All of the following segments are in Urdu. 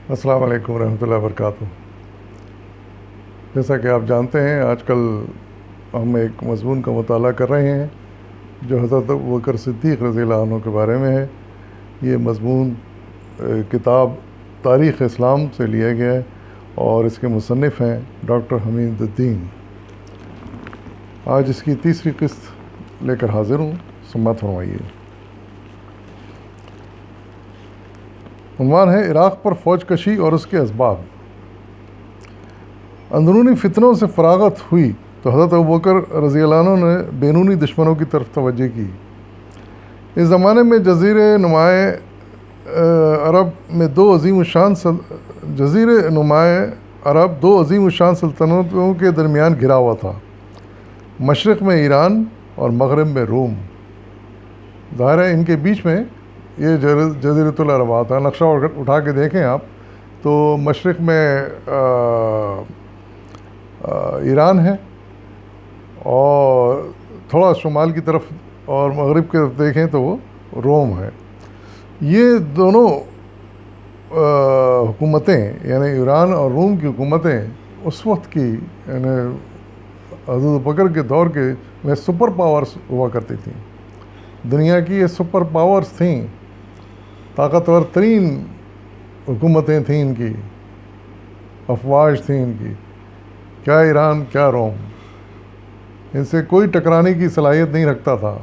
السلام علیکم ورحمۃ اللہ وبرکاتہ۔ جیسا کہ آپ جانتے ہیں، آج کل ہم ایک مضمون کا مطالعہ کر رہے ہیں جو حضرت ابوبکر صدیق رضی اللہ عنہ کے بارے میں ہے۔ یہ مضمون کتاب تاریخ اسلام سے لیا گیا ہے اور اس کے مصنف ہیں ڈاکٹر حمید الدین۔ آج اس کی تیسری قسط لے کر حاضر ہوں، سماعت فرمائیے۔ عنوان ہے عراق پر فوج کشی اور اس کے اسباب۔ اندرونی فتنوں سے فراغت ہوئی تو حضرت ابوبکر رضی اللہ عنہ نے بیرونی دشمنوں کی طرف توجہ کی۔ اس زمانے میں جزیرہ نمایاں عرب دو عظیم الشان سلطنتوں کے درمیان گھرا ہوا تھا۔ مشرق میں ایران اور مغرب میں روم۔ ظاہر ہے ان کے بیچ میں یہ جزیرۃ العرب آتا ہے۔ نقشہ اٹھا کے دیکھیں آپ تو مشرق میں ایران ہے اور تھوڑا شمال کی طرف، اور مغرب کی طرف دیکھیں تو وہ روم ہے۔ یہ دونوں حکومتیں یعنی ایران اور روم کی حکومتیں اس وقت کی یعنی حضرت ابوبکر کے دور کے میں سپر پاورز ہوا کرتی تھیں۔ دنیا کی یہ سپر پاورز تھیں، طاقتور ترین حکومتیں تھیں ان کی، افواج تھیں ان کی، کیا ایران کیا روم۔ ان سے کوئی ٹکرانے کی صلاحیت نہیں رکھتا تھا،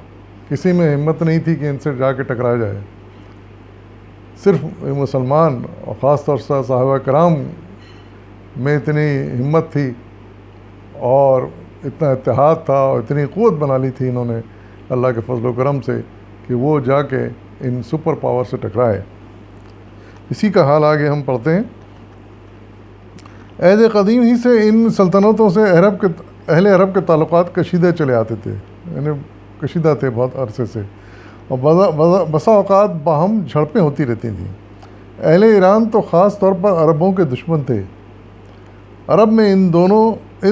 کسی میں ہمت نہیں تھی کہ ان سے جا کے ٹکرا جائے۔ صرف مسلمان اور خاص طور سے صحابہ کرام میں اتنی ہمت تھی اور اتنا اتحاد تھا اور اتنی قوت بنا لی تھی انہوں نے اللہ کے فضل و کرم سے کہ وہ جا کے ان سپر پاور سے ٹکرائے۔ اسی کا حال آگے ہم پڑھتے ہیں۔ عہد قدیم ہی سے ان سلطنتوں سے اہل عرب کے تعلقات کشیدہ چلے آتے تھے، یعنی کشیدہ تھے بہت عرصے سے، اور بسا اوقات باہم جھڑپیں ہوتی رہتی تھیں۔ اہل ایران تو خاص طور پر عربوں کے دشمن تھے۔ عرب میں ان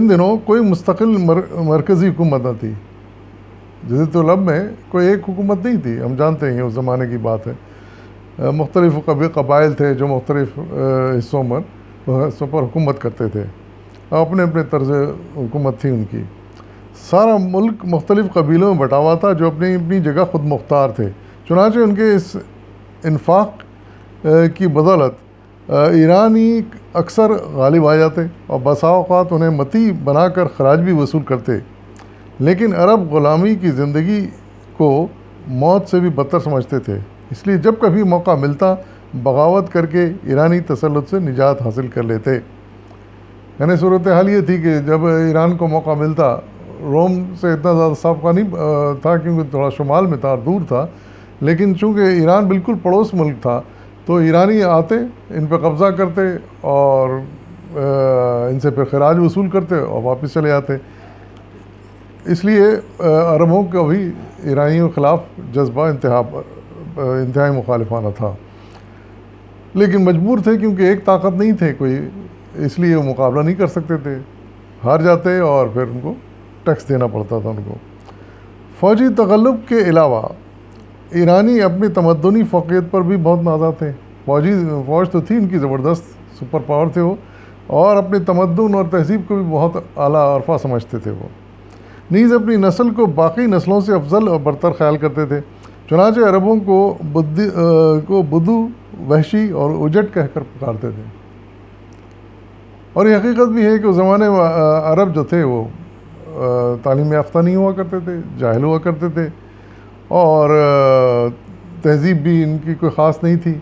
دنوں کوئی مستقل مرکزی حکومت نہ تھی۔ جزیرۃ العرب میں کوئی ایک حکومت نہیں تھی، ہم جانتے ہیں اس زمانے کی بات ہے۔ مختلف قبائل تھے جو مختلف حصوں پر حکومت کرتے تھے، اپنے اپنے طرز حکومت تھی ان کی۔ سارا ملک مختلف قبیلوں میں بٹا ہوا تھا جو اپنی اپنی جگہ خود مختار تھے۔ چنانچہ ان کے اس انفاق کی بدولت ایرانی اکثر غالب آ جاتے اور بسا اوقات انہیں مطیع بنا کر خراج بھی وصول کرتے، لیکن عرب غلامی کی زندگی کو موت سے بھی بدتر سمجھتے تھے۔ اس لیے جب کبھی موقع ملتا بغاوت کر کے ایرانی تسلط سے نجات حاصل کر لیتے۔ یعنی صورتحال یہ تھی کہ جب ایران کو موقع ملتا، روم سے اتنا زیادہ سابقہ نہیں تھا کیونکہ تھوڑا شمال میں تھا، دور تھا، لیکن چونکہ ایران بالکل پڑوس ملک تھا تو ایرانی آتے، ان پہ قبضہ کرتے اور ان سے پھر خراج وصول کرتے اور واپس چلے آتے۔ اس لیے عربوں کا بھی ایرانیوں کے خلاف جذبہ انتہائی مخالفانہ تھا، لیکن مجبور تھے کیونکہ ایک طاقت نہیں تھے کوئی، اس لیے وہ مقابلہ نہیں کر سکتے تھے، ہار جاتے اور پھر ان کو ٹیکس دینا پڑتا تھا ان کو۔ فوجی تغلب کے علاوہ ایرانی اپنی تمدنی فوقیت پر بھی بہت نازا تھے۔ فوج تو تھی ان کی زبردست، سپر پاور تھے وہ، اور اپنی تمدن اور تہذیب کو بھی بہت اعلیٰ عرفہ سمجھتے تھے وہ۔ نیز اپنی نسل کو باقی نسلوں سے افضل اور برتر خیال کرتے تھے۔ چنانچہ عربوں کو بدو، وحشی اور اجٹ کہہ کر پکارتے تھے۔ اور یہ حقیقت بھی ہے کہ اس زمانے میں عرب جو تھے وہ تعلیم یافتہ نہیں ہوا کرتے تھے، جاہل ہوا کرتے تھے، اور تہذیب بھی ان کی کوئی خاص نہیں تھی۔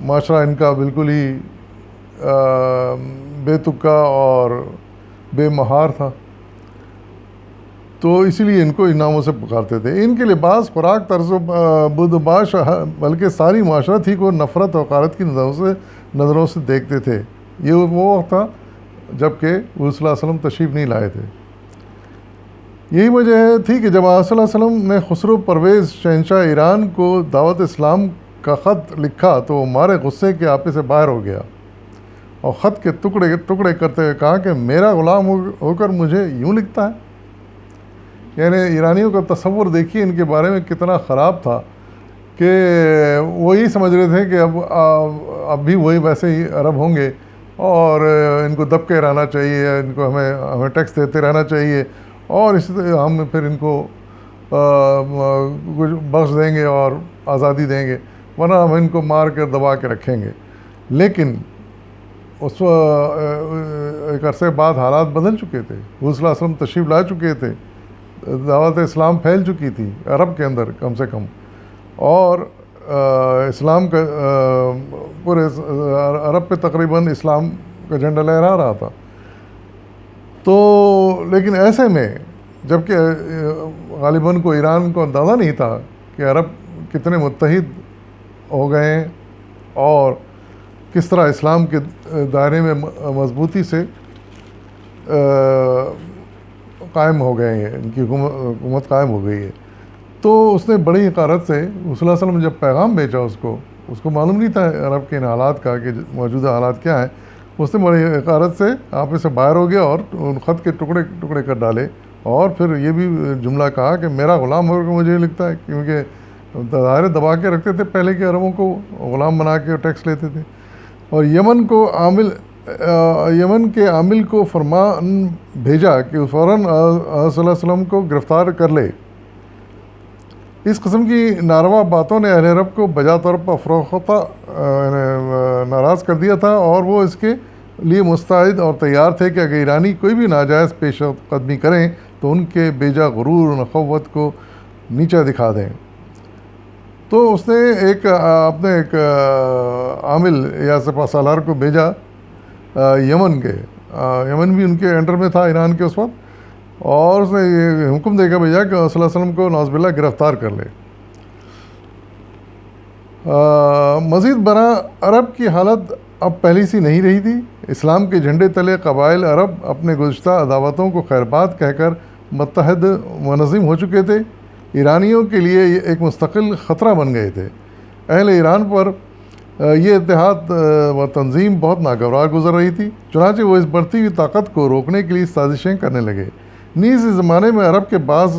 معاشرہ ان کا بالکل ہی بے تکا اور بے مہار تھا، تو اسی لیے ان کو ان ناموں سے پکارتے تھے۔ ان کے لباس، خوراک، طرز و بدوباش بلکہ ساری معاشرت ہی کو نفرت اور حقارت کی نظروں سے دیکھتے تھے۔ یہ وہ وقت تھا جب کہ وہ صلی اللہ علیہ وسلم تشریف نہیں لائے تھے۔ یہی وجہ تھی کہ جب آپ صلی اللہ علیہ وسلم نے خسرو پرویز شہنشاہ ایران کو دعوت اسلام کا خط لکھا تو وہ مارے غصے کے آپے سے باہر ہو گیا اور خط کے ٹکڑے کرتے ہوئے کہا کہ میرا غلام ہو کر مجھے یوں لکھتا ہے۔ یعنی ایرانیوں کا تصور دیکھیے ان کے بارے میں کتنا خراب تھا کہ وہ یہ سمجھ رہے تھے کہ اب اب بھی وہی ویسے ہی عرب ہوں گے اور ان کو دب کے رہنا چاہیے، ان کو ہمیں ٹیکس دیتے رہنا چاہیے، اور اس ہم پھر ان کو کچھ بخش دیں گے اور آزادی دیں گے، ورنہ ہم ان کو مار کر دبا کے رکھیں گے۔ لیکن اس ایک عرصے بعد حالات بدل چکے تھے، حضور صلی اللہ علیہ وسلم تشریف لا چکے تھے، دعوت اسلام پھیل چکی تھی عرب کے اندر کم سے کم، اور اسلام کا پورے عرب پہ تقریباً اسلام کا جھنڈا لہرا رہا تھا۔ تو لیکن ایسے میں جب کہ غالباً کو ایران کو اندازہ نہیں تھا کہ عرب کتنے متحد ہو گئے ہیں اور کس طرح اسلام کے دائرے میں مضبوطی سے قائم ہو گئے ہیں، ان کی حکومت قائم ہو گئی ہے۔ تو اس نے بڑی حقارت سے صلی اللہ علیہ وسلم جب پیغام بھیجا اس کو معلوم نہیں تھا عرب کے ان حالات کا کہ موجودہ حالات کیا ہیں، اس نے بڑی حقارت سے آپے سے باہر ہو گیا اور ان خط کے ٹکڑے کر ڈالے، اور پھر یہ بھی جملہ کہا کہ میرا غلام ہو کر مجھے لکھتا ہے، کیونکہ ظاہر دبا کے رکھتے تھے پہلے کے عربوں کو، غلام بنا کے ٹیکس لیتے تھے۔ اور یمن کے عامل کو فرمان بھیجا کہ فوراً صلی اللہ علیہ وسلم کو گرفتار کر لے۔ اس قسم کی ناروا باتوں نے اہل عرب کو بجا طور پر فروختہ ناراض کر دیا تھا، اور وہ اس کے لیے مستعد اور تیار تھے کہ اگر ایرانی کوئی بھی ناجائز پیش قدمی کریں تو ان کے بیجا غرور و نخوت کو نیچا دکھا دیں۔ تو اس نے اپنے ایک عامل یا سپہ سالار کو بھیجا یمن بھی ان کے انڈر میں تھا ایران کے اس وقت، اور اس نے یہ حکم دے کر بھیجا کہ صلی اللہ علیہ وسلم کو نعوذ باللہ گرفتار کر لے۔ مزید برآں عرب کی حالت اب پہلی سی نہیں رہی تھی۔ اسلام کے جھنڈے تلے قبائل عرب اپنے گزشتہ عداوتوں کو خیرباد کہہ کر متحد منظم ہو چکے تھے، ایرانیوں کے لیے یہ ایک مستقل خطرہ بن گئے تھے۔ اہل ایران پر یہ اتحاد و تنظیم بہت ناگوار گزر رہی تھی، چنانچہ وہ اس بڑھتی ہوئی طاقت کو روکنے کے لیے سازشیں کرنے لگے۔ نیز اس زمانے میں عرب کے بعض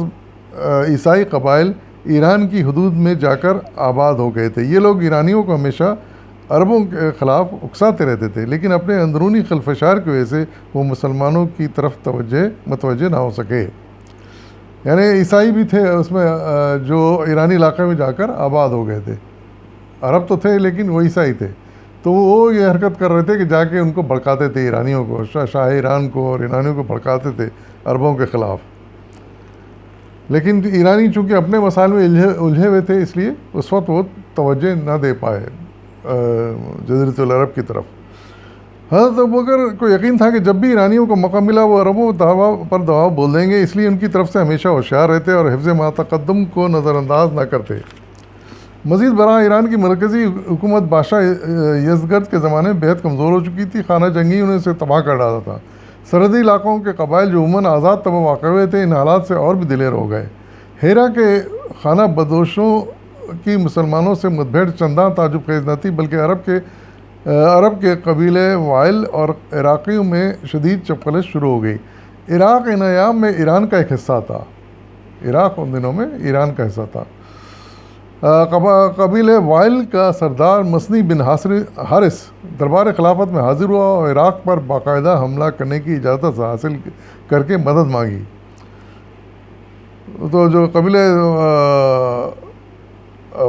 عیسائی قبائل ایران کی حدود میں جا کر آباد ہو گئے تھے۔ یہ لوگ ایرانیوں کو ہمیشہ عربوں کے خلاف اکساتے رہتے تھے، لیکن اپنے اندرونی خلفشار کی وجہ سے وہ مسلمانوں کی طرف متوجہ نہ ہو سکے۔ یعنی عیسائی بھی تھے اس میں جو ایرانی علاقے میں جا کر آباد ہو گئے تھے، عرب تو تھے لیکن وہ عیسائی تھے، تو وہ یہ حرکت کر رہے تھے کہ جا کے ان کو بھڑکاتے تھے، ایرانیوں کو، شاہ ایران کو اور ایرانیوں کو بھڑکاتے تھے عربوں کے خلاف۔ لیکن ایرانی چونکہ اپنے مسائل میں الجھے ہوئے تھے، اس لیے اس وقت وہ توجہ نہ دے پائے جزیرۃ العرب کی طرف۔ حضرت ابوبکر کو یقین تھا کہ جب بھی ایرانیوں کو موقع ملا وہ عربوں پر دباؤ بول دیں گے، اس لیے ان کی طرف سے ہمیشہ ہوشیار رہتے اور حفظ ما تقدم کو نظر انداز نہ کرتے۔ مزید برآں ایران کی مرکزی حکومت بادشاہ یزدگرد کے زمانے میں بہت کمزور ہو چکی تھی، خانہ جنگی انہیں سے تباہ کر ڈالا تھا۔ سرحدی علاقوں کے قبائل جو عموماً آزاد طبع واقع ہوئے تھے، ان حالات سے اور بھی دلیر ہو گئے۔ ہیرا کے خانہ بدوشوں کی مسلمانوں سے مدبھیڑ چنداں تعجب خیز نہ تھی، بلکہ عرب کے قبیلے وائل اور عراقیوں میں شدید چپقلش شروع ہو گئی۔ عراق ان ایام میں ایران کا ایک حصہ تھا، عراق ان دنوں میں ایران کا حصہ تھا۔ قبیلے وائل کا سردار مسنی بن حارث دربار خلافت میں حاضر ہوا اور عراق پر باقاعدہ حملہ کرنے کی اجازت حاصل کر کے مدد مانگی۔ تو جو قبیلے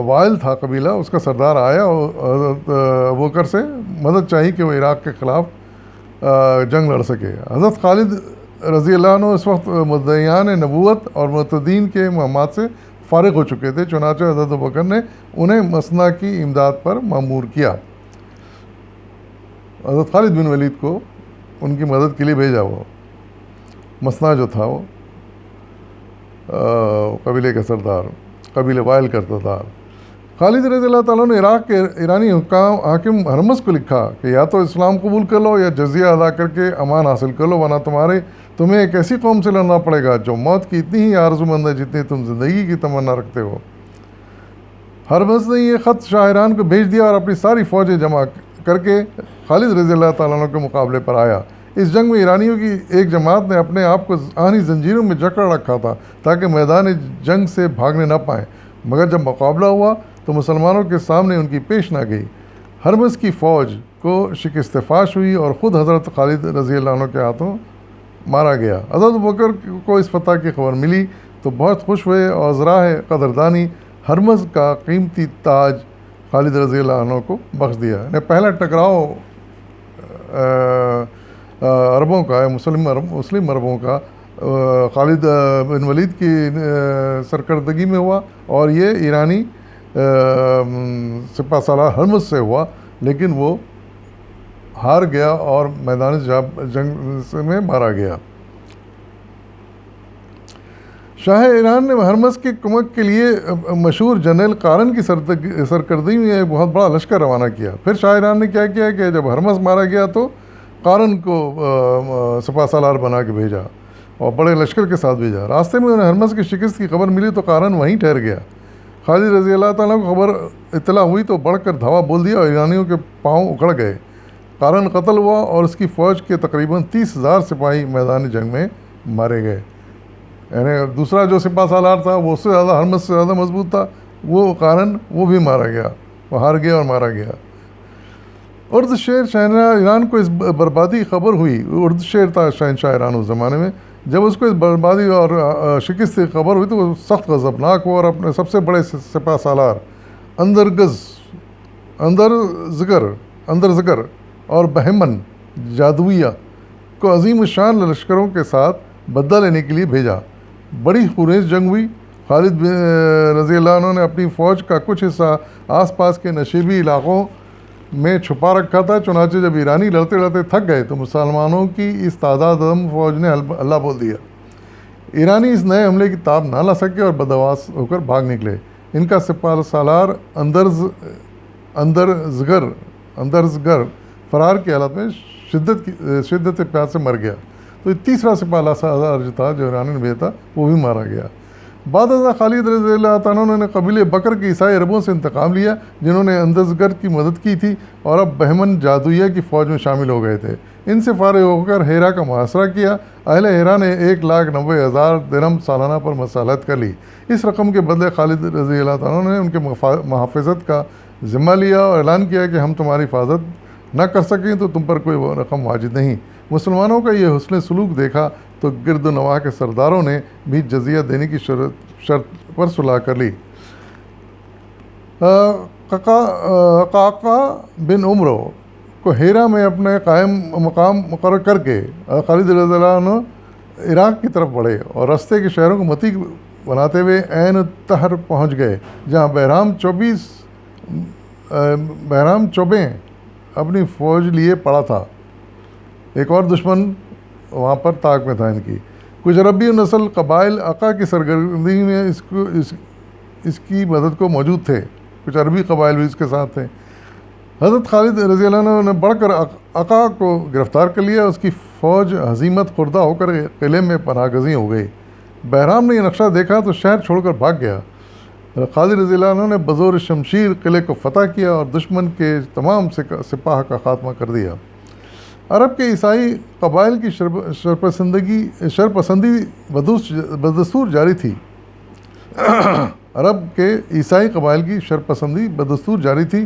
وائل تھا قبیلہ، اس کا سردار آیا اور حضرت ابوبکر سے مدد چاہی کہ وہ عراق کے خلاف جنگ لڑ سکے۔ حضرت خالد رضی اللہ عنہ اس وقت مدعیان نبوت اور معتدین کے مہمات سے فارغ ہو چکے تھے، چنانچہ حضرت ابوبکر نے انہیں مسنا کی امداد پر مأمور کیا۔ حضرت خالد بن ولید کو ان کی مدد کے لیے بھیجا۔ وہ مسنا جو تھا وہ قبیلے کا سردار، قبیلے وائل کا سردار خالد رضی اللہ تعالیٰ نے عراق کے ایرانی حاکم ہرمز کو لکھا کہ یا تو اسلام قبول کر لو یا جزیہ ادا کر کے امان حاصل کر لو، ورنہ تمہیں ایک ایسی قوم سے لڑنا پڑے گا جو موت کی اتنی ہی آرزو مند ہے جتنی تم زندگی کی تمنا رکھتے ہو۔ ہرمز نے یہ خط شاہ ایران کو بھیج دیا اور اپنی ساری فوجیں جمع کر کے خالد رضی اللہ تعالیٰ عنہ کے مقابلے پر آیا۔ اس جنگ میں ایرانیوں کی ایک جماعت نے اپنے آپ کو آہنی زنجیروں میں جکڑ رکھا تھا تاکہ میدان جنگ سے بھاگنے نہ پائیں، مگر جب مقابلہ ہوا تو مسلمانوں کے سامنے ان کی پیش نہ گئی۔ ہرمز کی فوج کو شکست فاش ہوئی اور خود حضرت خالد رضی اللہ عنہ کے ہاتھوں مارا گیا۔ حضرت ابوبکر کو اس فتح کی خبر ملی تو بہت خوش ہوئے اور ذراہ قدردانی ہرمز کا قیمتی تاج خالد رضی اللہ عنہ کو بخش دیا۔ یعنی پہلا ٹکراؤ عربوں کا ہے، مسلم عربوں کا خالد بن ولید کی سرکردگی میں ہوا، اور یہ ایرانی سپہ سالار ہرمز سے ہوا، لیکن وہ ہار گیا اور میدان جنگ میں مارا گیا۔ شاہ ایران نے ہرمز کی کمک کے لیے مشہور جنرل قارن کی سرکردگی میں ایک بہت بڑا لشکر روانہ کیا۔ پھر شاہ ایران نے کیا کیا کہ جب ہرمز مارا گیا تو قارن کو سپہ سالار بنا کے بھیجا اور بڑے لشکر کے ساتھ بھیجا۔ راستے میں انہیں ہرمز کی شکست کی خبر ملی تو قارن وہیں ٹھہر گیا۔ خالد رضی اللہ تعالیٰ کو خبر اطلاع ہوئی تو بڑھ کر دھاوا بول دیا اور ایرانیوں کے پاؤں اکھڑ گئے۔ قارن قتل ہوا اور اس کی فوج کے تقریباً 30,000 سپاہی میدان جنگ میں مارے گئے۔ یعنی دوسرا جو سپہ سالار تھا وہ اس سے زیادہ ہرمز سے زیادہ مضبوط تھا، وہ قارن وہ بھی مارا گیا، وہ ہار گیا اور مارا گیا۔ ارد شیر شہنشاہ ایران کو اس بربادی خبر ہوئی، ارد شیر تھا شہنشاہ ایران اس زمانے میں، جب اس کو اس بربادی اور شکست کی خبر ہوئی تو وہ سخت غضبناک ہوا اور اپنے سب سے بڑے سپہ سالار اندرزگر اور بہمن جادویہ کو عظیم الشان لشکروں کے ساتھ بدلہ لینے کے لیے بھیجا۔ بڑی خونریز جنگ ہوئی۔ خالد رضی اللہ عنہ نے اپنی فوج کا کچھ حصہ آس پاس کے نشیبی علاقوں میں چھپا رکھا تھا، چنانچہ جب ایرانی لڑتے لڑتے تھک گئے تو مسلمانوں کی اس تعداد عظم فوج نے اللہ بول دیا۔ ایرانی اس نئے حملے کی تاب نہ لا سکے اور بدحواس ہو کر بھاگ نکلے۔ ان کا سپہ سالار اندرزگر فرار کی حالت میں شدت پیاس سے مر گیا۔ تو تیسرا سپہ سالار جو تھا، جو ایرانی نے بھیجا تھا، وہ بھی مارا گیا۔ بعد ازاں خالد رضی اللہ تعالیٰ نے قبیلے بکر کے عیسائی عربوں سے انتقام لیا جنہوں نے اندرزگر کی مدد کی تھی اور اب بہمن جادویہ کی فوج میں شامل ہو گئے تھے۔ ان سے فارغ ہو کر ہیرا کا محاصرہ کیا۔ اہل ہیرا نے 1,90,000 درہم سالانہ پر مصالحت کر لی۔ اس رقم کے بدلے خالد رضی اللہ تعالیٰ نے ان کے محافظت کا ذمہ لیا اور اعلان کیا کہ ہم تمہاری حفاظت نہ کر سکیں تو تم پر کوئی رقم واجب نہیں۔ مسلمانوں کا یہ حسن سلوک دیکھا تو گرد و نواح کے سرداروں نے بھی جزیہ دینے کی شرط پر صلح کر لی۔ قعقاع بن عمرو کو ہیرا میں اپنے قائم مقام مقرر کر کے خالد رضی اللہ عنہ عراق کی طرف بڑھے اور رستے کے شہروں کو متی بناتے ہوئے عین تہر پہنچ گئے، جہاں بہرام چوبیں اپنی فوج لیے پڑا تھا۔ ایک اور دشمن وہاں پر طاق میں تھا ان کی۔ کچھ عربی نسل قبائل عقا کی سرگردگی میں اس کی مدد کو موجود تھے، کچھ عربی قبائل بھی اس کے ساتھ تھے۔ حضرت خالد رضی اللہ عنہ نے بڑھ کر عقا کو گرفتار کر لیا، اس کی فوج ہزیمت خوردہ ہو کر قلعے میں پناہ گزین ہو گئی۔ بہرام نے یہ نقشہ دیکھا تو شہر چھوڑ کر بھاگ گیا۔ خالد رضی اللہ عنہ نے بزور شمشیر قلعے کو فتح کیا اور دشمن کے تمام سپاہ کا خاتمہ کر دیا۔ عرب کے عیسائی قبائل کی شرپسندی بدستور جاری تھی۔ عرب کے عیسائی قبائل کی شرپسندی بدستور جاری تھی۔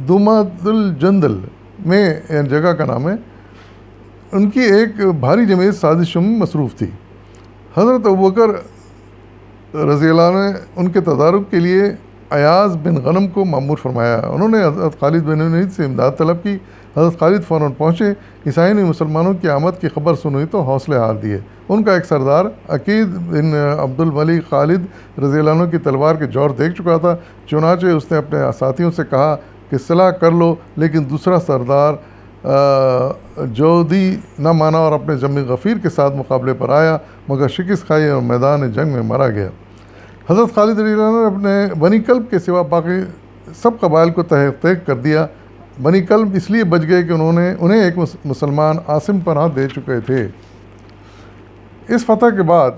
دوماد الجندل میں جگہ کا نام ہے، ان کی ایک بھاری جمعیت سازشوں میں مصروف تھی۔ حضرت ابوبکر رضی اللہ عنہ نے ان کے تدارک کے لیے ایاز بن غنم کو مأمور فرمایا۔ انہوں نے حضرت خالد بن ولید سے امداد طلب کی۔ حضرت خالد فوراً پہنچے۔ عیسائیوں نے مسلمانوں کی آمد کی خبر سنی تو حوصلے ہار دیے۔ ان کا ایک سردار عقید بن عبد الملک خالد رضی اللہ عنہ کی تلوار کے جوہر دیکھ چکا تھا، چنانچہ اس نے اپنے ساتھیوں سے کہا کہ صلح کر لو، لیکن دوسرا سردار جودی نہ مانا اور اپنے جم غفیر کے ساتھ مقابلے پر آیا، مگر شکست کھائی اور میدان جنگ میں مارا گیا۔ حضرت خالد رضی اللہ عنہ نے اپنے بنی کلب کے سوا باقی سب قبائل کو تحقیق کر دیا۔ بنی کلب اس لیے بچ گئے کہ انہیں ایک مسلمان عاصم پناہ دے چکے تھے۔ اس فتح کے بعد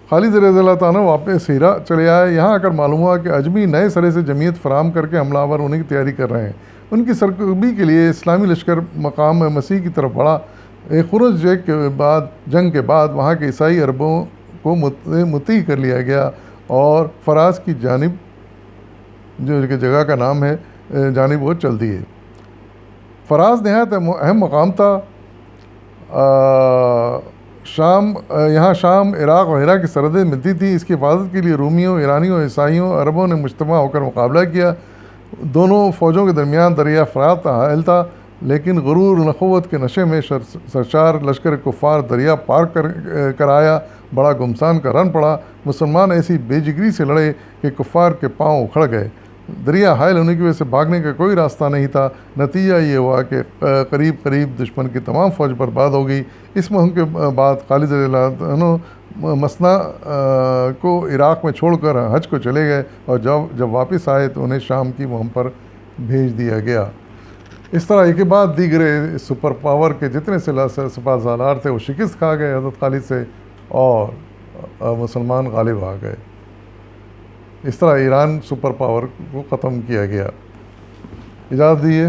خالد رضی اللہ تعالیٰ واپس ہیرا چلے آئے۔ یہاں آ کر معلوم ہوا کہ اجمی نئے سرے سے جمعیت فراہم کر کے حملہ آور ہونے کی تیاری کر رہے ہیں۔ ان کی سرکوبی کے لیے اسلامی لشکر مقام مسیح کی طرف بڑھا۔ ایک خرج جنگ کے بعد وہاں کے عیسائی عربوں کو مطیع کر لیا گیا اور فراز کی جانب جو کہ جگہ کا نام ہے جانب وہ چل دیے۔ فراز نہایت اہم مقام تھا۔ یہاں شام، عراق وغیرہ کی سرحدیں ملتی تھیں۔ اس کی حفاظت کے لیے رومیوں، ایرانیوں، عیسائیوں، عربوں نے مجتمع ہو کر مقابلہ کیا۔ دونوں فوجوں کے درمیان دریا فرات حائل تھا، لیکن غرور نخوت کے نشے میں سرشار لشکر کفار دریا پار کر آیا۔ بڑا گمسان کا رن پڑا۔ مسلمان ایسی بے جگری سے لڑے کہ کفار کے پاؤں اکھڑ گئے۔ دریا حائل ہونے کی وجہ سے بھاگنے کا کوئی راستہ نہیں تھا۔ نتیجہ یہ ہوا کہ قریب دشمن کی تمام فوج برباد ہو گئی۔ اس مہم کے بعد خالد رضی اللہ عنہ مسنا کو عراق میں چھوڑ کر حج کو چلے گئے، اور جب واپس آئے تو انہیں شام کی مہم پر بھیج دیا گیا۔ اس طرح ایک کے بعد دیگر سپر پاور کے جتنے سپہ سالار تھے وہ شکست کھا گئے حضرت خالد سے، اور مسلمان غالب آ گئے۔ اس طرح ایران سپر پاور کو ختم کیا گیا۔ اجازت دیجیے